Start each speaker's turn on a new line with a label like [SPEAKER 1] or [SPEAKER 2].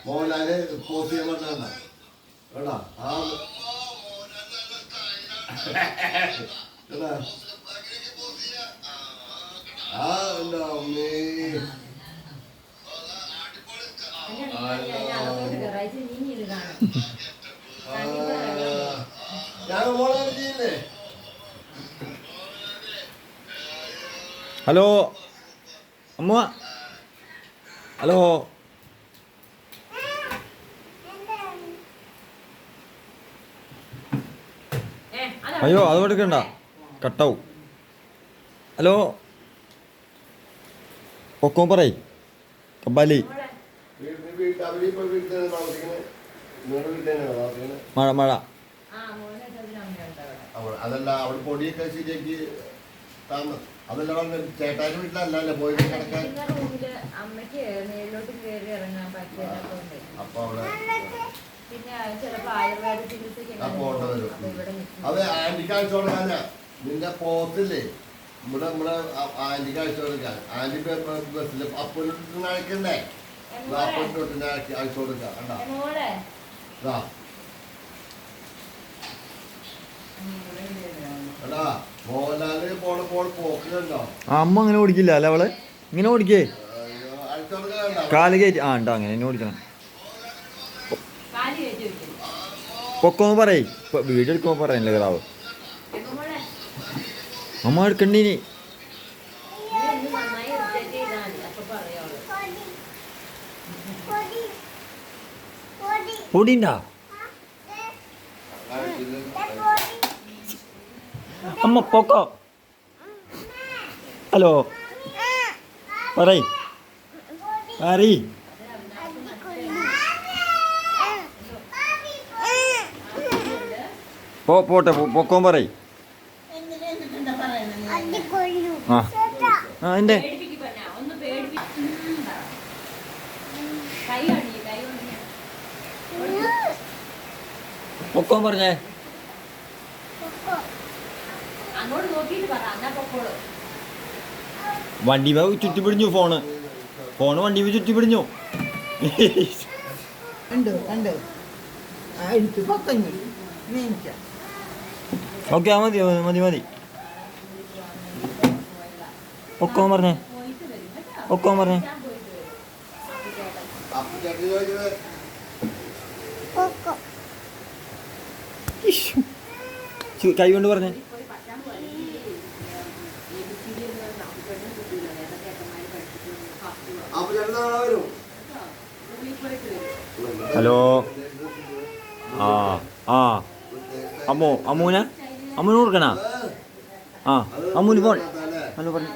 [SPEAKER 1] Mohanlal post ചെയ്യാൻ പറഞ്ഞ കേട്ടാ ഞാൻ മോളാണ് ചെയ്യുന്നേ.
[SPEAKER 2] ഹലോ അമ്മ, ഹലോ. അയ്യോ അത് എടുക്കണ്ട, കട്ടാവും. ഹലോ പൊക്കോ പറയ് കബാലി. മഴ മഴ
[SPEAKER 1] അതല്ല അവിടെ പൊടിയൊക്കെ ശരിയാക്കി അതല്ല ചേട്ടാന്റെ വീട്ടിലല്ലേ പോയി കിടക്കാൻ. അപ്പൊ അവിടെ അത് ആന്റിക്ക് അയച്ചു കൊടുക്കാനാ. നിന്റെ പോത്തില്ലേ ഇവിടെ നമ്മുടെ ആന്റിക്ക് അയച്ചു കൊടുക്കാൻ. ആന്റി ബസ്സില് അപ്പൊട്ടിന് അയക്കണ്ടേ, അപ്പൊട്ടിന് അയച്ചു കൊടുക്കാം. കണ്ടാ മോഹൻലാല് പോക്കുന്നുണ്ടോ?
[SPEAKER 2] അമ്മ അങ്ങനെ ഓടിക്കില്ല അല്ല, അവള് ഇങ്ങനെ ഓടിക്കേ കാല് കയറ്റി. ആ ഉണ്ടോ അങ്ങനെ എന്നെ ഓടിക്കണം. പൊക്കോന്ന് പറയ്, വീഡിയോ എടുക്കുമ്പോ പറയാനല്ലേ കിടാവ്. അമ്മ എടുക്കണ്ടീനി. പൊടിണ്ടാ അമ്മ പൊക്കോ. ഹലോ പറയ് പറയ്. പോട്ടെ പൊക്കോൻ പറയ്. ആ ആ എൻ്റെ പൊക്കോൻ പറഞ്ഞേ. വണ്ടി ചുറ്റിപ്പിടിഞ്ഞു, ഫോണ് വണ്ടി ചുറ്റിപ്പിടിഞ്ഞു. ഓക്കെ മതി മതി മതി. ഒക്കോൻ പറഞ്ഞേ, ഒക്കോൻ പറഞ്ഞേ. കൈ കൊണ്ട് പറഞ്ഞേ. ഹലോ ആ ആ അമ്മൂന കൊടുക്കണ. ആ അമ്മൂന് ഫോൺ. ഹലോ പറഞ്ഞു.